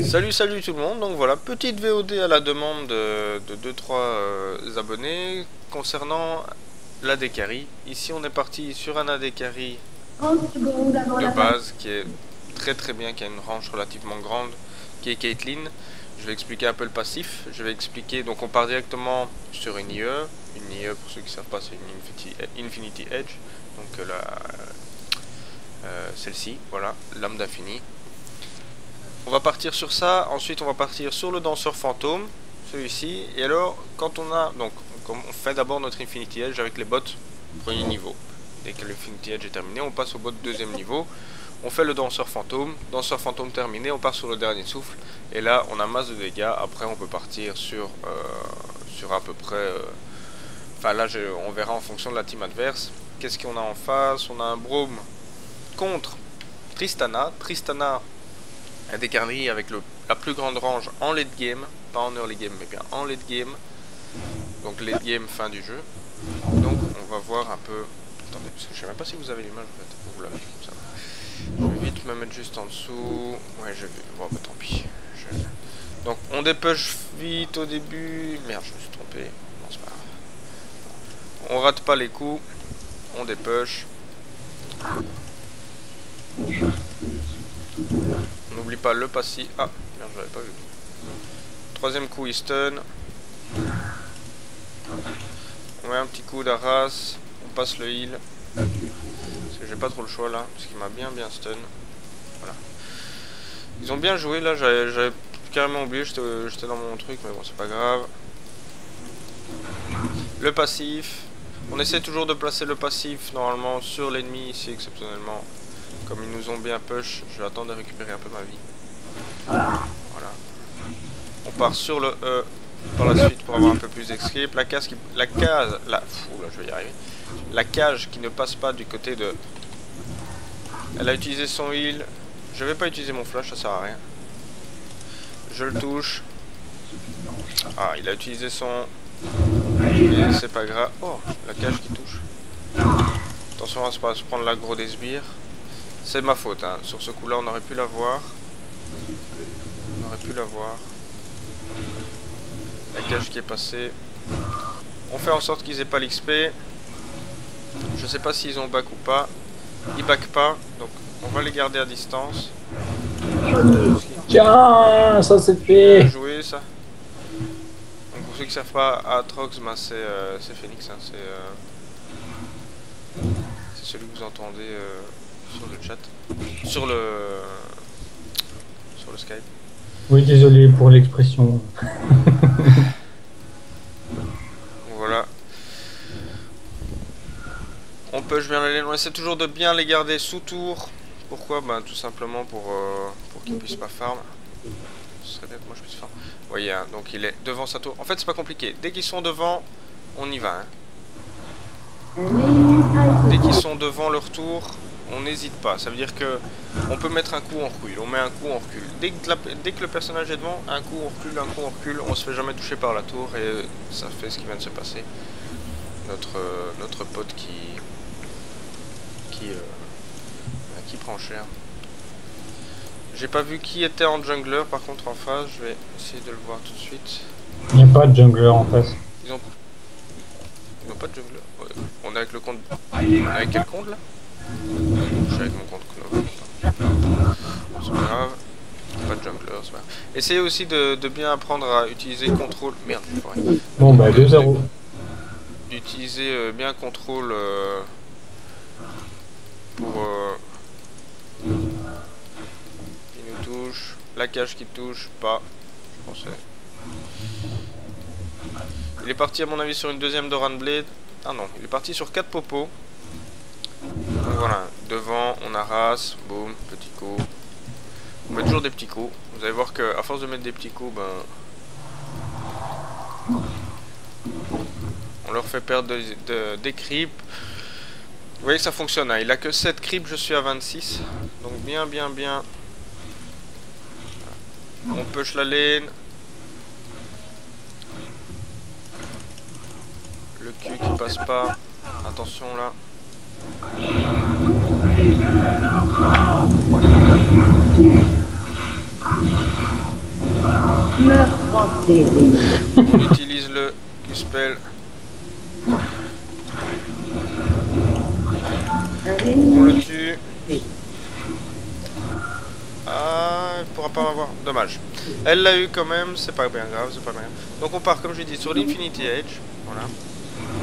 Salut tout le monde, donc voilà, petite VOD à la demande de 2-3 abonnés concernant l'AD Carry. Ici on est parti sur un AD Carry 30 secondes avant de la fin. base qui est très bien, qui a une range relativement grande, qui est Caitlyn. Je vais expliquer un peu le passif, je vais expliquer, donc on part directement sur une IE. Une IE, pour ceux qui ne savent pas, c'est une Infinity Edge, donc celle-ci, voilà, lame d'infini. On va partir sur ça, ensuite on va partir sur le danseur fantôme, celui-ci, et alors quand on a, donc on fait d'abord notre Infinity Edge avec les bots premier niveau. Dès que l'Infinity Edge est terminé, on passe au bot deuxième niveau, on fait le danseur fantôme terminé, on part sur le dernier souffle, et là on a masse de dégâts. Après on peut partir sur à peu près, enfin là on verra en fonction de la team adverse. Qu'est-ce qu'on a en face? On a un Braum contre Tristana, un décarnerie avec la plus grande range en late game, pas en early game mais bien en late game, donc late game fin du jeu. Donc on va voir un peu, attendez parce que je sais même pas si vous avez l'image en fait, vous l'avez, ça va. Je vais vite me mettre juste en dessous, ouais je vais, bon bah tant pis. Donc on dépush vite au début, merde je me suis trompé, non c'est pas grave. On rate pas les coups, on dépush. On n'oublie pas le passif. Ah, merde, je l'avais pas vu. Troisième coup, il stun. On met un petit coup d'arras. On passe le heal. Parce que j'ai pas trop le choix là. Parce qu'il m'a bien stun. Voilà. Ils ont bien joué là. J'avais carrément oublié. J'étais dans mon truc. Mais bon, c'est pas grave. Le passif. On essaie toujours de placer le passif normalement sur l'ennemi ici exceptionnellement. Comme ils nous ont bien push, je vais attendre de récupérer un peu ma vie. Voilà. On part sur le E par la suite pour avoir un peu plus d'escape. La cage, je vais y arriver. La cage qui ne passe pas du côté de... Elle a utilisé son heal. Je vais pas utiliser mon flash, ça sert à rien. Je le touche. Ah, il a utilisé son... C'est pas grave. Oh, la cage qui touche. Attention à se prendre l'aggro des sbires. C'est ma faute, hein. Sur ce coup-là, on aurait pu la voir. La cage qui est passée. On fait en sorte qu'ils aient pas l'XP. Je sais pas s'ils ont back ou pas. Ils back pas, donc on va les garder à distance. Tiens, ça c'est fait. Bien joué ça. Donc pour ceux qui savent pas, Atrox, ben c'est Phoenix, hein. C'est celui que vous entendez sur le chat, sur le Skype. Oui, désolé pour l'expression. Voilà. On push bien les on essaie toujours de bien les garder sous tour. Pourquoi? Ben tout simplement pour qu'ils puissent pas farm. Ce serait bien que moi je puisse farm. Vous voyez, hein, donc il est devant sa tour. En fait c'est pas compliqué. Dès qu'ils sont devant, on y va. Hein. Dès qu'ils sont devant leur tour, on n'hésite pas. Ça veut dire que on peut mettre un coup, on recule. On met un coup, on recule. Dès que le personnage est devant, un coup, on recule, on se fait jamais toucher par la tour et ça fait ce qui vient de se passer. Notre pote qui prend cher. J'ai pas vu qui était en jungler par contre en face, je vais essayer de le voir tout de suite. Il n'y a pas de jungler en face. Ils ont pas de jungler. Ouais. On est avec le compte. Avec quel compte là? Je suis avec mon compte Clove. C'est pas grave. Pas de jungler, c'est pas grave. Essayez aussi de bien apprendre à utiliser contrôle. Merde, bon bah 2-0. D'utiliser bien contrôle pour il nous touche, la cage qui touche, pas, je pensais. Il est parti à mon avis sur une deuxième Doran Blade. Ah non, il est parti sur 4 popos. Donc voilà, devant on arrase, boum, petit coup. On met toujours des petits coups. Vous allez voir que à force de mettre des petits coups, ben on leur fait perdre des creeps. Vous voyez que ça fonctionne, hein. Il a que 7 creeps, je suis à 26. Donc bien. On push la lane. Le Q qui passe pas. Attention là. On utilise le Q-Spell. On le tue. Ah, il pourra pas m'avoir. Dommage. Elle l'a eu quand même, c'est pas bien grave, c'est pas bien grave. Donc on part, comme j'ai dit, sur l'Infinity Edge. Voilà.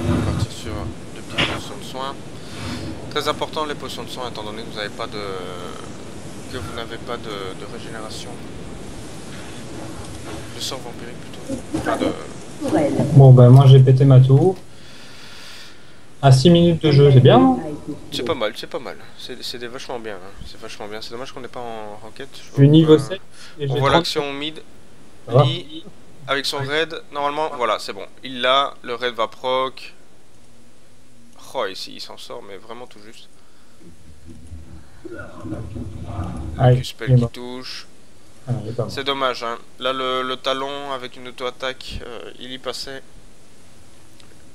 On va partir sur de petites potions de soins. Très important les potions de soins, étant donné que vous n'avez pas de... que vous n'avez pas de régénération. De sort vampirique plutôt. Enfin de... Bon, ben moi j'ai pété ma tour. À 6 minutes de jeu, c'est bien, non? C'est pas mal, c'est pas mal. C'est vachement bien. Hein. C'est vachement bien. C'est dommage qu'on n'est pas en ranked. Je suis niveau 7. Et on j'ai voit 30. l'action mid. Ça va. Lee, avec son raid, normalement, voilà, c'est bon. Il l'a, le raid va proc. Oh, ici, il s'en sort, mais vraiment tout juste. Aïe, Q-Spell il est qui mort. touche. Ah, il est pas mort. C'est dommage, hein. Là, le talon avec une auto-attaque, il y passait.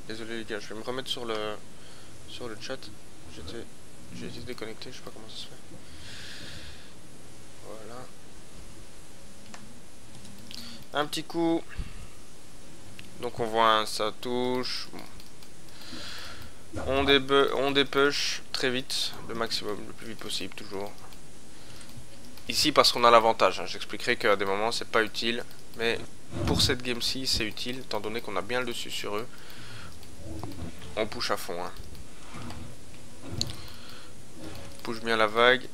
Désolé les gars, je vais me remettre sur le chat. J'ai été déconnecté, je sais pas comment ça se fait. Voilà. Un petit coup. Donc on voit un, ça touche. Bon. On dépush très vite, le maximum, le plus vite possible toujours. Ici parce qu'on a l'avantage, hein. J'expliquerai qu'à des moments c'est pas utile, mais pour cette game-ci c'est utile, étant donné qu'on a bien le dessus sur eux. On push à fond. Hein. On push bien la vague.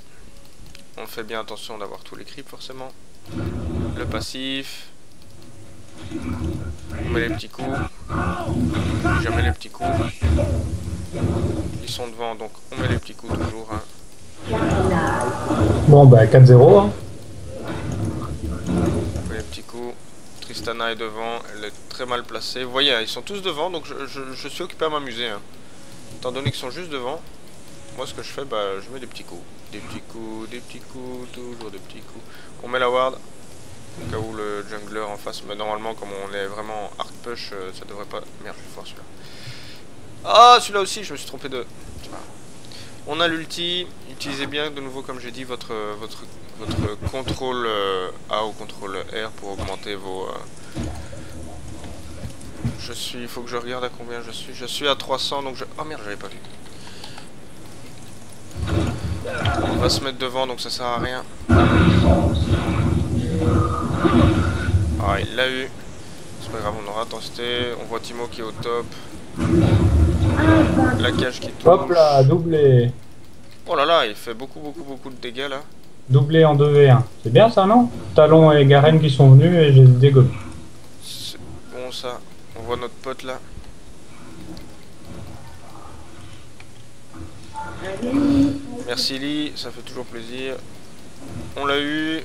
On fait bien attention d'avoir tous les creeps forcément. Le passif. On met les petits coups. Jamais les petits coups. Ils sont devant, donc on met les petits coups toujours. Hein. Bon, bah 4-0. Hein. On met les petits coups. Tristana est devant, elle est très mal placée. Vous voyez, ils sont tous devant, donc je suis occupé à m'amuser. Hein. Étant donné qu'ils sont juste devant, moi ce que je fais, bah je mets des petits coups. Des petits coups, toujours des petits coups. On met la ward. Au cas où le jungler en face, mais normalement comme on est vraiment hard push, ça devrait pas... Merde, je vais voir celui-là. Ah, celui-là aussi, je me suis trompé de... On a l'ulti, utilisez bien de nouveau comme j'ai dit votre contrôle A ou contrôle R pour augmenter vos... il faut que je regarde à combien je suis. Je suis à 300 donc je... Oh merde, j'avais pas vu. On va se mettre devant donc ça sert à rien. Ah, il l'a eu. C'est pas grave, on aura testé. On voit Timo qui est au top. La cage qui touche. Hop là, doublé. Oh là là, il fait beaucoup de dégâts là. Doublé en 2v1. C'est bien ça, non? Talon et Garen qui sont venus et j'ai dégommé. C'est bon ça. On voit notre pote là. Merci Lee, ça fait toujours plaisir. On l'a eu.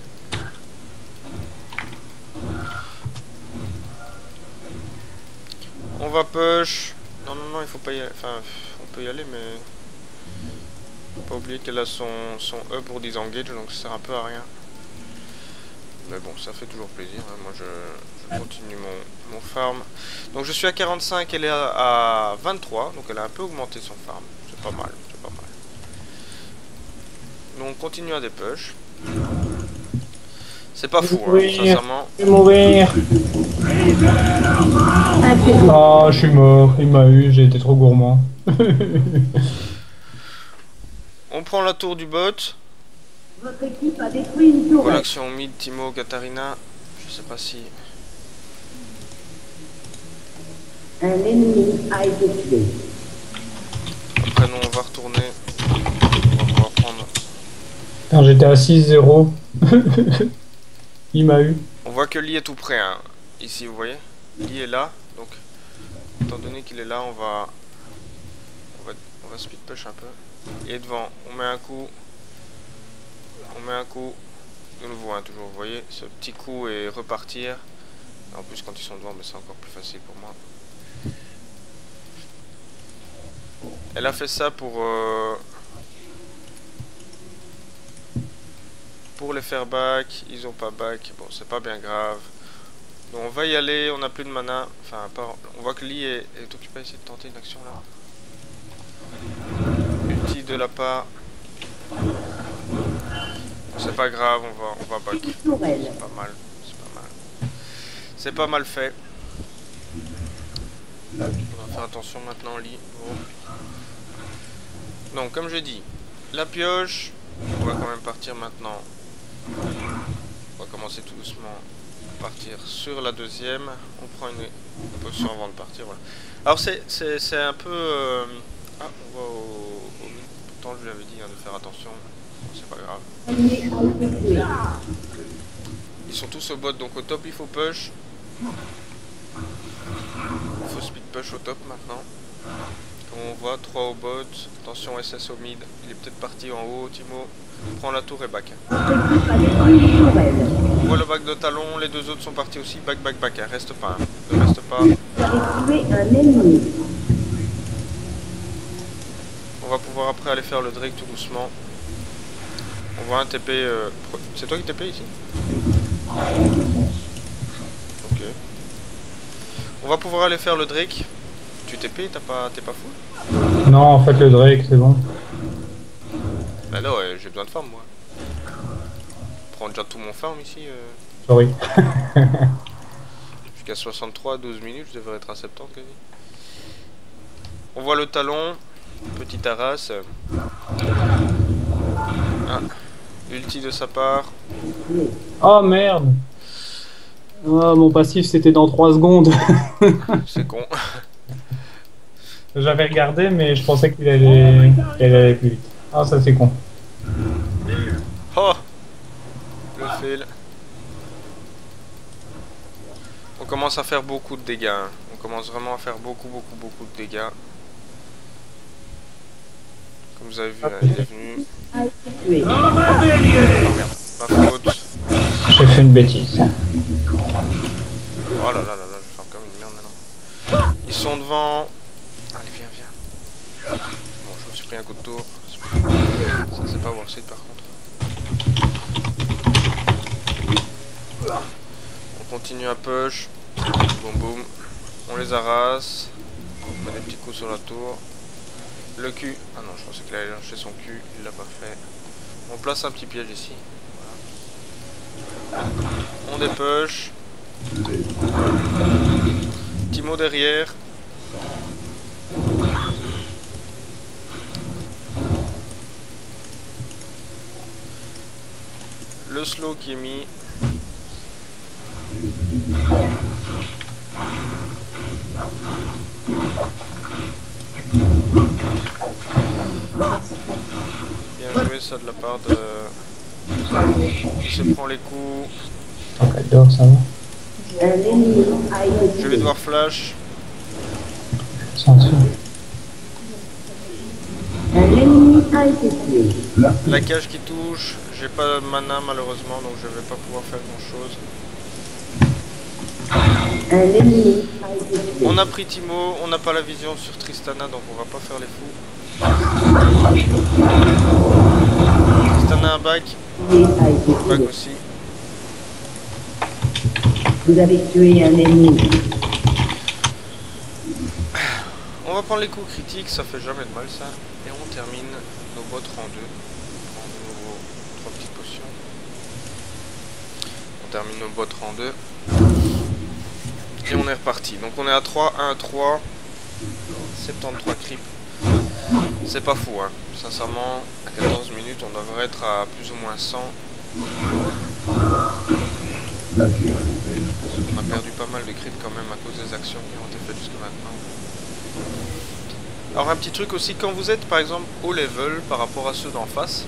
On va push. Non, il faut pas y aller. Enfin, on peut y aller, mais... Faut pas oublier qu'elle a son E pour disengage, donc ça sert un peu à rien. Mais bon, ça fait toujours plaisir. Hein. Moi, je continue mon farm. Donc, je suis à 45, elle est à 23. Donc, elle a un peu augmenté son farm. C'est pas mal, c'est pas mal. Donc, on continue à des push. C'est pas fou, hein, sincèrement. Je vais mourir. Oh, je suis mort. Il m'a eu, j'ai été trop gourmand. On prend la tour du bot. Votre équipe a détruit une tour. Voilà, action mid, Timo, Katarina. Je sais pas si... Un ennemi a été tué. Après, nous, on va retourner. On va pouvoir prendre... Quand j'étais à 6-0, il m'a eu. On voit que Lee est tout près, hein. Ici, vous voyez. Lee est là, donc... Étant donné qu'il est là, on va speed push un peu. Il est devant, on met un coup. On met un coup. De nouveau, hein, toujours, vous voyez. Ce petit coup et repartir. En plus, quand ils sont devant, mais c'est encore plus facile pour moi. Elle a fait ça pour les faire back. Ils ont pas back. Bon, c'est pas bien grave. Donc, on va y aller. On a plus de mana. Enfin, on voit que Lee est occupé à essayer de tenter une action là. Ulti de la part. C'est pas grave, on va back. C'est pas mal. C'est pas mal. C'est pas mal fait. On va faire attention maintenant, lit. Bon. Donc, comme je dis, la pioche, on va quand même partir maintenant. On va commencer tout doucement à partir sur la deuxième. On prend une position avant de partir. Voilà. Alors, c'est un peu... Ah, on va au... Pourtant, je lui avais dit hein, de faire attention. C'est pas grave. Ils sont tous au bot, donc au top, il faut push. Il faut speed push au top maintenant. Comme on voit, 3 au bot. Attention SS au mid. Il est peut-être parti en haut, Timo. Prends la tour et back. On voit le back de talon. Les deux autres sont partis aussi. Back, back, back. Reste pas. Hein. Ne reste pas. On va pouvoir après aller faire le Drake tout doucement. On voit un TP. C'est toi qui TP ici? Ok. On va pouvoir aller faire le Drake. Tu TP, t'es pas fou? Non, en fait, le Drake, c'est bon. Bah non, j'ai besoin de farm moi. Je prends déjà tout mon farm ici. Sorry. Jusqu'à 63, 12 minutes, je devrais être à 70 quasi. On voit le talon. Petite Arras. Ah. Ulti de sa part. Oh merde. Oh, mon passif c'était dans 3 secondes. C'est con. J'avais regardé, mais je pensais qu'il allait plus vite. Ah, ça c'est con. Oh, le fail. On commence à faire beaucoup de dégâts. Hein. On commence vraiment à faire beaucoup de dégâts. Comme vous avez vu, hein, il est venu. Oh merde, ma faute. J'ai fait une bêtise. Oh là là là là, je vais faire comme une merde maintenant. Ils sont devant. Allez, viens, viens. Bon, je me suis pris un coup de tour. Ça, c'est pas worth it par contre. On continue à push. Boum boum. On les arrase. On met des petits coups sur la tour. Le cul. Ah non, je pensais qu'il allait lâcher son cul. Il l'a pas fait. On place un petit piège ici. Voilà. On dépush. Timo derrière. Le slow qui est mis. Bien joué ça de la part de... Il se prend les coups. J'adore ça. Je vais devoir flash. Censure. La cage qui touche. J'ai pas de mana malheureusement, donc je vais pas pouvoir faire grand chose. On a pris Timo, on n'a pas la vision sur Tristana, donc on va pas faire les fous. Tristana un back. Back aussi. Vous avez tué un ennemi. On va prendre les coups critiques, ça fait jamais de mal ça. Et on termine nos bots en 2. On prend de nouveau 3 petites potions. On termine nos bots en 2. Et on est reparti. Donc on est à 3, 1, 3. 73 creep. C'est pas fou hein. Sincèrement, à 14 minutes, on devrait être à plus ou moins 100. On a perdu pas mal de creep quand même à cause des actions qui ont été faites jusque maintenant. Alors un petit truc aussi, quand vous êtes par exemple au level par rapport à ceux d'en face,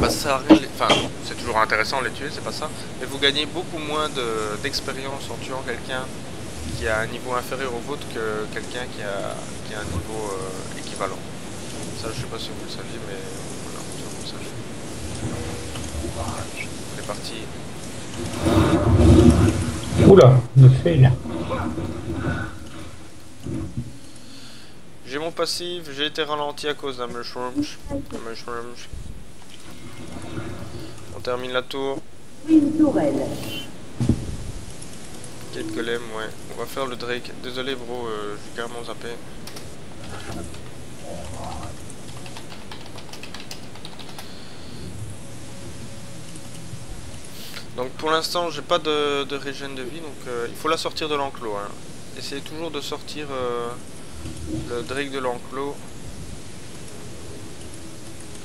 bah ça arrive, enfin c'est toujours intéressant de les tuer, c'est pas ça, mais vous gagnez beaucoup moins d'expérience en tuant quelqu'un qui a un niveau inférieur au vôtre que quelqu'un qui a un niveau équivalent. Ça je sais pas si vous le saviez, mais voilà, ça vous le savez. C'est parti. Oula, le fail. J'ai mon passif, j'ai été ralenti à cause d'un mushroom. On termine la tour. Une tourelle. Kate Golem, ouais. On va faire le Drake. Désolé bro, j'ai carrément zappé. Donc pour l'instant j'ai pas de régène de vie, donc il faut la sortir de l'enclos. Hein. Essayez toujours de sortir le Drake de l'enclos.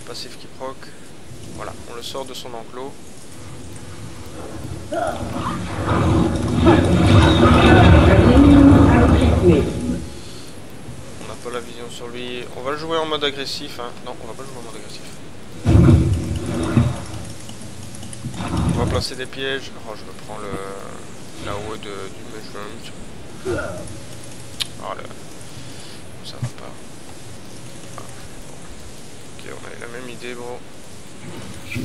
Passif qui proc. Voilà, on le sort de son enclos. On n'a pas la vision sur lui. On va le jouer en mode agressif. Hein. Non, on va pas le jouer en mode agressif. On va placer des pièges. Oh, je me prends la haut du mushroom. Oh là. Ça va pas. Ah, bon. Ok, on a la même idée, bro. Il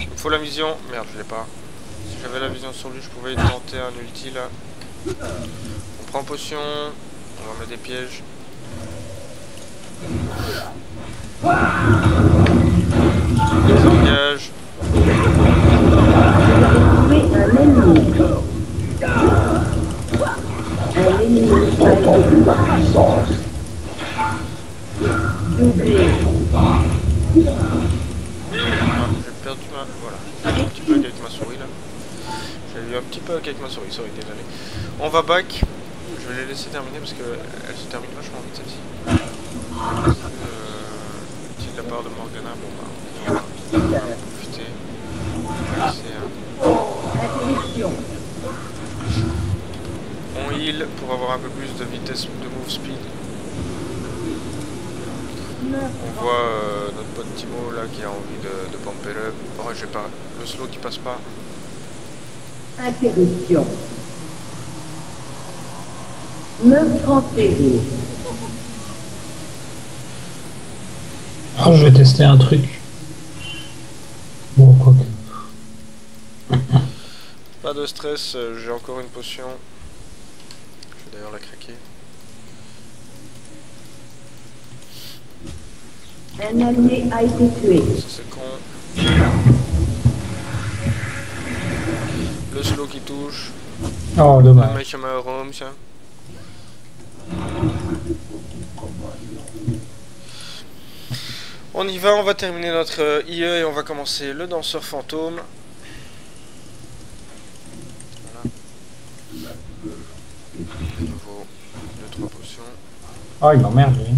me faut la vision. Merde, je l'ai pas. Si j'avais la vision sur lui, je pouvais tenter un ulti là. On prend potion. On va mettre des pièges. Ils engagent. J'ai perdu ma... Voilà. J'ai un petit bug avec ma souris là. J'ai eu un petit bug avec ma souris, sorry, désolé. On va back. Je vais les laisser terminer parce qu'elles se terminent vachement vite celle-ci. Petit de la part de Morgana, bon bah on va profiter. On heal pour avoir un peu plus de vitesse de move speed. On voit notre pote Timo là qui a envie de pomper up. Oh j'ai pas le slow qui passe pas. Interruption. Meurtre enterré. Oh, je vais tester un truc. Bon, quoi que. Pas de stress, j'ai encore une potion. Je vais d'ailleurs la craquer. Un allié a été tué. Ça c'est con. Le slow qui touche. Oh, Le dommage. mec me roam ça. On y va, on va terminer notre IE et on va commencer le danseur fantôme. Voilà. De nouveau, 2-3 potions. Oh, il m'emmerde, lui.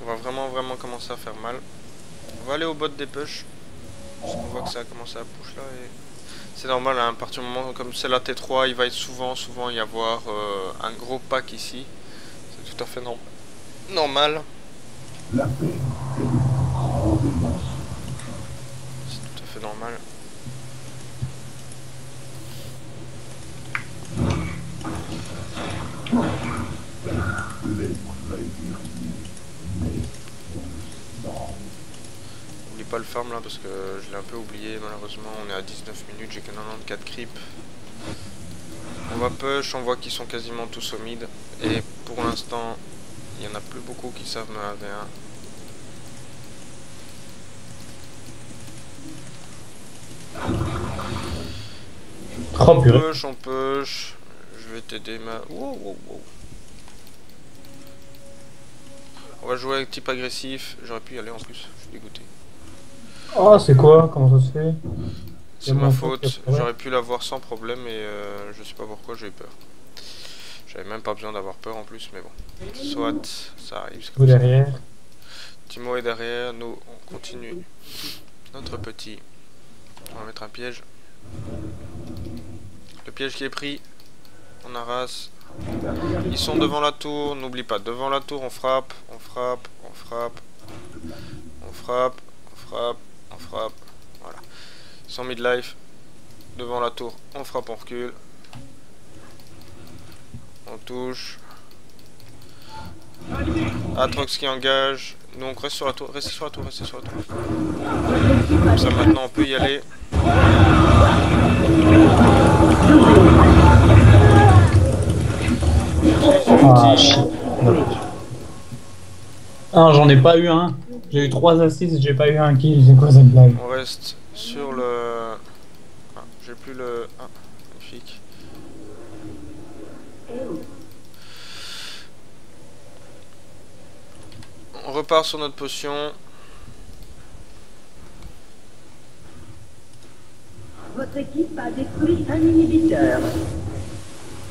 On va vraiment commencer à faire mal. On va aller au bot des push. Parce qu'on voit que ça a commencé à push là. Et... c'est normal, hein, à partir du moment comme c'est la T3, il va être souvent y avoir un gros pack ici. C'est tout à fait normal. C'est tout à fait normal. N'oublie pas le farm là parce que je l'ai un peu oublié malheureusement. On est à 19 minutes, j'ai que 94 creep. On va push, on voit qu'ils sont quasiment tous au mid. Et pour l'instant, il n'y en a plus beaucoup qui savent me AD1. Oh, purée. On push. Je vais t'aider ma... Wow, wow, wow. On va jouer avec type agressif. J'aurais pu y aller en plus, je suis dégoûté. Oh, c'est quoi? Comment ça se fait? C'est ma faute, j'aurais pu l'avoir sans problème et je sais pas pourquoi j'ai eu peur. J'avais même pas besoin d'avoir peur en plus, mais bon. Soit, ça arrive. Vous derrière. Timo est derrière, nous on continue notre petit. On va mettre un piège. Le piège qui est pris, on arrase. Ils sont devant la tour, n'oublie pas, devant la tour on frappe, on frappe, on frappe, on frappe, on frappe, on frappe. Voilà. Ils sont mid-life. Devant la tour, on frappe, on recule. On touche. Atrox qui engage. Nous on reste sur la tour, restez sur la tour, restez sur la tour. Comme ça maintenant on peut y aller. Ah, shit. Ah, j'en ai pas eu un. J'ai eu 3 assists, j'ai pas eu un kill, c'est quoi cette blague? On reste sur le... Ah, j'ai plus le... Ah, magnifique. On repart sur notre potion. Votre équipe a détruit un inhibiteur.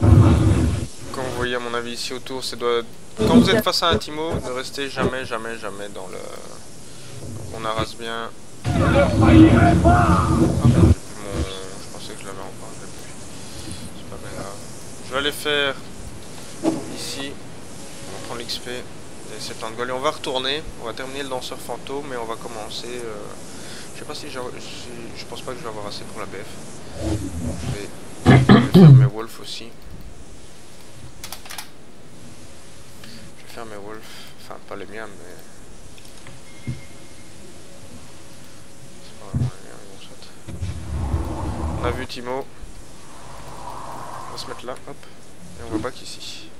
Comme vous voyez à mon avis ici autour, c'est doit... Quand vous êtes face à un Timo, ne restez jamais dans le... On arrase bien. Ah merde, je pensais que je l'avais en bas, je l'ai plus. C'est pas bien grave. Je vais aller faire ici. On va prendre l'XP. Les 70 gold et on va retourner. On va terminer le danseur fantôme et on va commencer. Je sais pas si je pense pas que je vais avoir assez pour la BF. Je vais faire mes wolves aussi. Je vais faire mes wolves. Enfin, pas les miens, mais. C'est pas vraiment les miens, mais bon, soit. On a vu Timo. On va se mettre là, hop. Et on va back ici.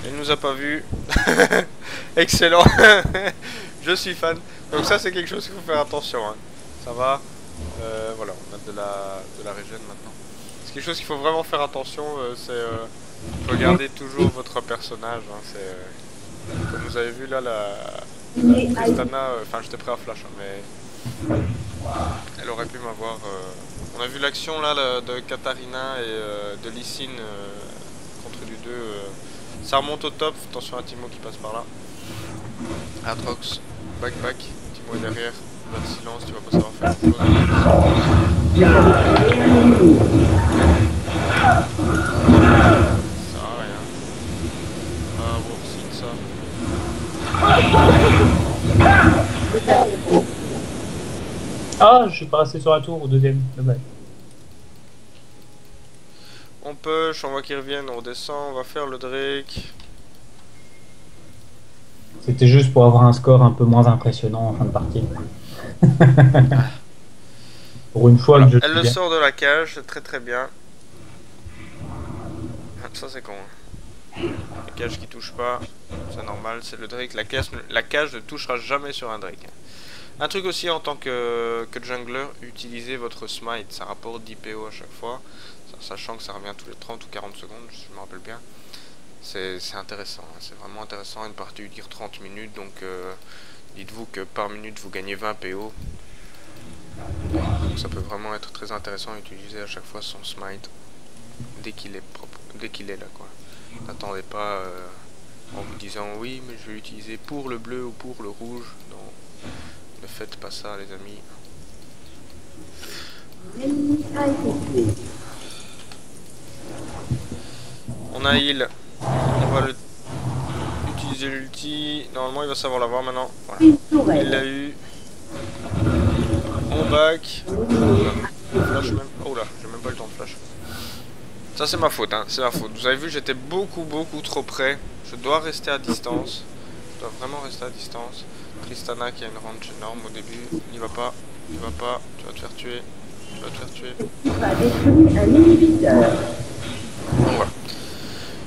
Il nous a pas vu. Excellent. Je suis fan. Donc ça c'est quelque chose qu'il faut faire attention. Hein. Ça va. Voilà, on a de la régène maintenant. C'est quelque chose qu'il faut vraiment faire attention. C'est regardez toujours votre personnage. Hein, comme vous avez vu là, la Tristana. Enfin, j'étais prêt à flash, hein, mais elle aurait pu m'avoir. On a vu l'action là de Katarina et de Lysine contre du 2. Ça remonte au top, attention à Timo qui passe par là. Atrox, back, Timo est derrière, pas de silence, tu vas pas savoir faire quelque chose. Ça sert à rien. Ah, Warseed ça. Ah, je suis pas resté sur la tour au deuxième. Dommage. On push, on voit qu'ils reviennent, on redescend, on va faire le Drake. C'était juste pour avoir un score un peu moins impressionnant en fin de partie. Pour une fois Voilà. que je Elle le bien. sort de la cage, c'est très bien. Ça c'est con. Hein. La cage qui touche pas, c'est normal, c'est le Drake. La cage ne touchera jamais sur un Drake. Un truc aussi en tant que jungler, utilisez votre smite, ça rapporte d'IPO à chaque fois. Sachant que ça revient tous les 30 ou 40 secondes, je me rappelle bien. C'est intéressant, hein. C'est vraiment intéressant. Une partie dure 30 minutes, donc dites-vous que par minute vous gagnez 20 PO. Donc ça peut vraiment être très intéressant d'utiliser à chaque fois son smite dès qu'il est propre, dès qu'il est là quoi. N'attendez pas en vous disant oui mais je vais l'utiliser pour le bleu ou pour le rouge. Non, ne faites pas ça les amis. L'ennemi a été tué. On a heal, on va utiliser l'ulti, normalement il va savoir l'avoir maintenant, voilà. Une tourelle. Il l'a eu, on back, flash même, oh là, j'ai même pas eu le temps de flash. Ça c'est ma faute, hein, c'est ma faute, vous avez vu j'étais beaucoup trop près, je dois rester à distance, je dois vraiment rester à distance. Tristana qui a une range énorme au début, n'y va pas, tu vas te faire tuer, tu vas te faire tuer. L'équipe a détruit un inhibiteur. Donc voilà.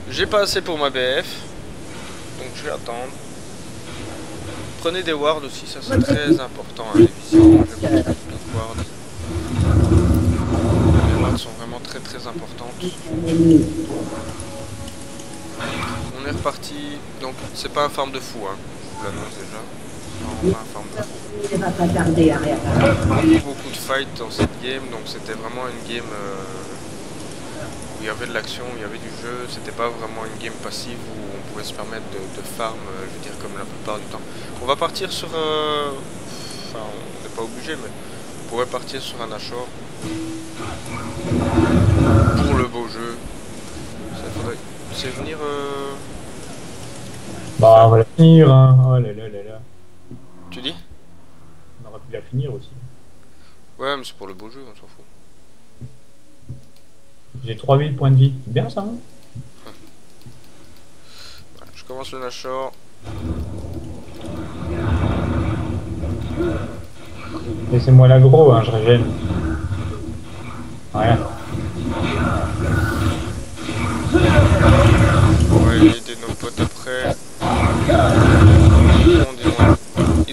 J'ai pas assez pour ma BF, donc je vais attendre. Prenez des wards aussi, ça c'est très important. Hein, les visions, je vais prendre des wards. Les wards sont vraiment très importantes. Un ennemi. On est reparti, donc c'est pas un farm de fou, hein. Je vous l'annonce déjà. Non, pas un farm de fou. Il ne va pas tarder à réapparaître. Beaucoup de fights dans cette game, donc c'était vraiment une game où il y avait de l'action, où il y avait du jeu, c'était pas vraiment une game passive où on pouvait se permettre de farm, je veux dire comme la plupart du temps. On va partir sur, enfin on n'est pas obligé, mais on pourrait partir sur un Nashor pour le beau jeu. Ça faudrait, c'est venir. Bah, on va la finir, hein. Oh là là là là. Tu dis? On aurait pu la finir aussi. Ouais, mais c'est pour le beau jeu, on s'en fout. J'ai 3000 points de vie. C'est bien ça, hein. Voilà, je commence le Nashor. Laissez-moi l'aggro, hein, je régène. Rien. On va aider nos potes après.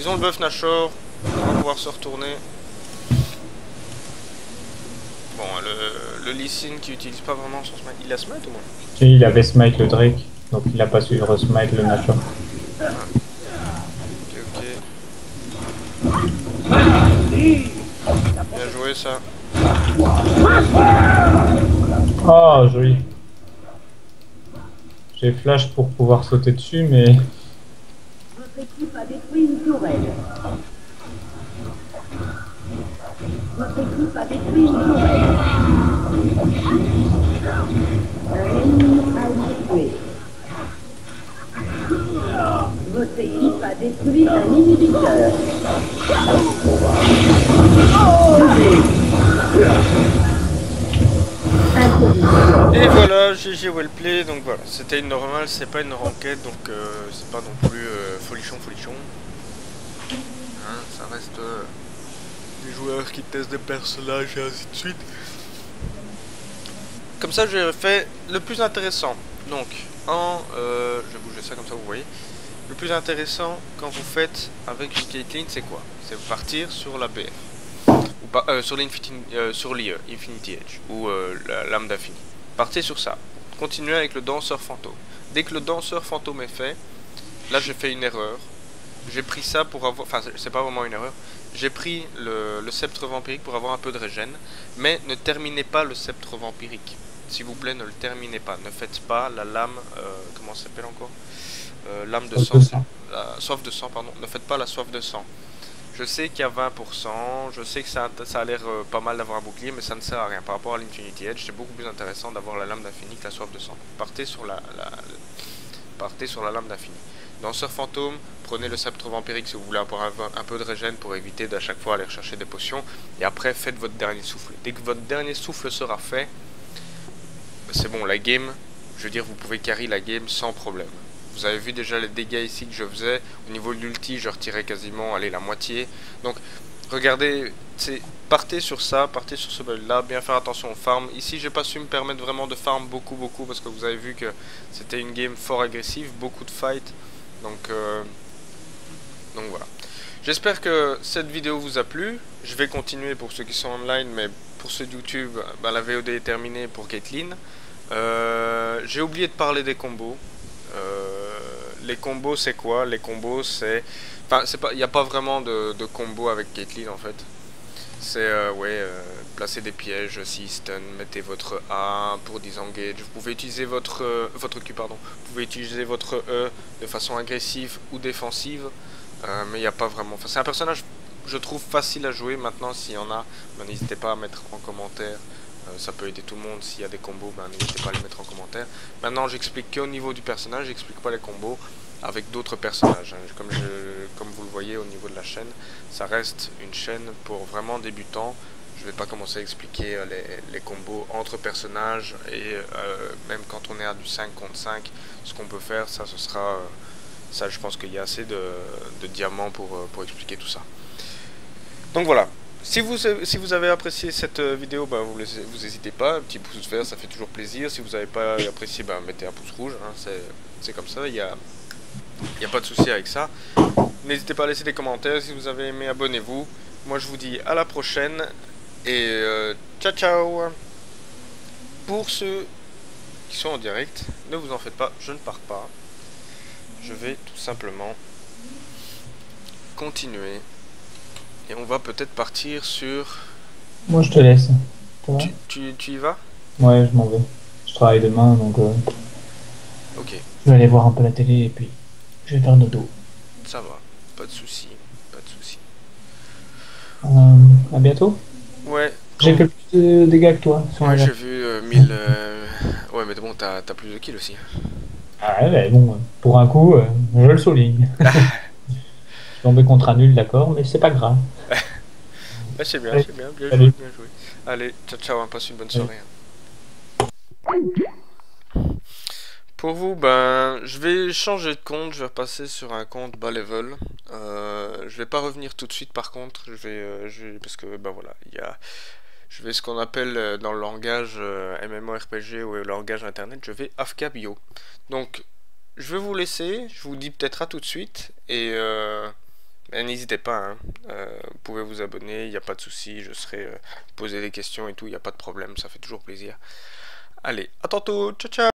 Ils ont le buff Nashor, on va pouvoir se retourner. Bon, le Lee Sin qui utilise pas vraiment son smite, il a smite ou moins? Si, il avait smite le Drake, donc il a pas su resmite le Nashor. Ah. Ok. Bien joué ça. Oh, joli. J'ai flash pour pouvoir sauter dessus, mais... Votre équipe a détruit une tourelle. Votre équipe a détruit une tourelle. Un ennemi a été tué. Votre équipe a détruit un inhibiteur. Et voilà, GG Wellplay, donc voilà, c'était une normale, c'est pas une ranked, donc c'est pas non plus folichon. Hein, ça reste des joueurs qui testent des personnages et ainsi de suite. Comme ça, j'ai fait le plus intéressant. Donc, je vais bouger ça comme ça, vous voyez. Le plus intéressant quand vous faites avec Caitlyn, c'est quoi? C'est partir sur la BF. Ou pas, sur l'Infinity Edge ou la lame d'infini. Partez sur ça. Continuez avec le danseur fantôme. Dès que le danseur fantôme est fait, là j'ai fait une erreur. J'ai pris ça pour avoir... Enfin, c'est pas vraiment une erreur. J'ai pris le sceptre vampirique pour avoir un peu de régène. Mais ne terminez pas le sceptre vampirique. S'il vous plaît, ne le terminez pas. Ne faites pas la lame... comment ça s'appelle encore? Lame de sang. La soif de sang, pardon. Ne faites pas la soif de sang. Je sais qu'il y a 20%, je sais que ça a l'air pas mal d'avoir un bouclier, mais ça ne sert à rien. Par rapport à l'Infinity Edge, c'est beaucoup plus intéressant d'avoir la lame d'infini que la soif de sang. Partez sur la lame d'infini. Danseur fantôme, prenez le sceptre vampirique si vous voulez avoir un peu de régène pour éviter d'à chaque fois aller rechercher des potions. Et après, faites votre dernier souffle. Dès que votre dernier souffle sera fait, c'est bon, la game, je veux dire, vous pouvez carry la game sans problème. Vous avez vu déjà les dégâts ici que je faisais. Au niveau de l'ulti, je retirais quasiment la moitié. Donc, regardez, partez sur ça, partez sur ce build là. Bien faire attention au farm. Ici, j'ai pas su me permettre vraiment de farm beaucoup parce que vous avez vu que c'était une game fort agressive, beaucoup de fight. Donc voilà. J'espère que cette vidéo vous a plu. Je vais continuer pour ceux qui sont online, mais pour ceux de YouTube, la VOD est terminée pour Caitlyn. J'ai oublié de parler des combos. Les combos c'est quoi? Les combos c'est... Enfin, il n'y a pas vraiment de combo avec Caitlyn en fait. C'est placer des pièges, si stun, mettez votre A pour disengage. Vous pouvez utiliser votre Q, pardon. Vous pouvez utiliser votre E de façon agressive ou défensive. Mais il n'y a pas vraiment... Enfin, c'est un personnage, je trouve, facile à jouer. Maintenant, s'il y en a, n'hésitez pas à mettre en commentaire. Ça peut aider tout le monde. S'il y a des combos, n'hésitez pas à les mettre en commentaire. Maintenant, j'explique qu'au niveau du personnage, j'explique pas les combos avec d'autres personnages. Comme vous le voyez au niveau de la chaîne, ça reste une chaîne pour vraiment débutants. Je vais pas commencer à expliquer les combos entre personnages et même quand on est à du 5 contre 5, ce qu'on peut faire, ça ce sera... ça, je pense qu'il y a assez de diamants pour expliquer tout ça. Donc voilà. Si vous avez apprécié cette vidéo, vous n'hésitez pas, un petit pouce vert, ça fait toujours plaisir. Si vous n'avez pas apprécié, mettez un pouce rouge, hein, c'est comme ça, il n'y a pas de souci avec ça. N'hésitez pas à laisser des commentaires, si vous avez aimé, abonnez-vous. Moi je vous dis à la prochaine, et ciao ciao. Pour ceux qui sont en direct, ne vous en faites pas, je ne pars pas. Je vais tout simplement continuer. Et on va peut-être partir sur... Moi je te laisse. Tu y vas? Ouais, je m'en vais. Je travaille demain, donc ok. Je vais aller voir un peu la télé et puis je vais faire dodo. Ça va, pas de soucis, pas de soucis. À bientôt. Ouais. J'ai fait plus de dégâts que toi. Ouais, j'ai vu 1000... Ouais, mais bon, t'as plus de kills aussi. Ah ouais, mais bon, pour un coup, je le souligne. Je suis tombé contre un nul, d'accord, mais c'est pas grave. C'est bien, Allez. c'est bien, bien Salut. joué, bien joué. Allez, ciao ciao, hein, passe une bonne soirée. Pour vous, je vais changer de compte, je vais repasser sur un compte bas level. Je vais pas revenir tout de suite par contre, je vais parce que voilà, je vais ce qu'on appelle dans le langage MMORPG ou le langage internet, je vais AFK bio. Donc je vais vous laisser, je vous dis peut-être à tout de suite et N'hésitez pas, hein. Vous pouvez vous abonner, il n'y a pas de souci, je serai poser des questions et tout, il n'y a pas de problème, ça fait toujours plaisir. Allez, à tantôt, ciao ciao.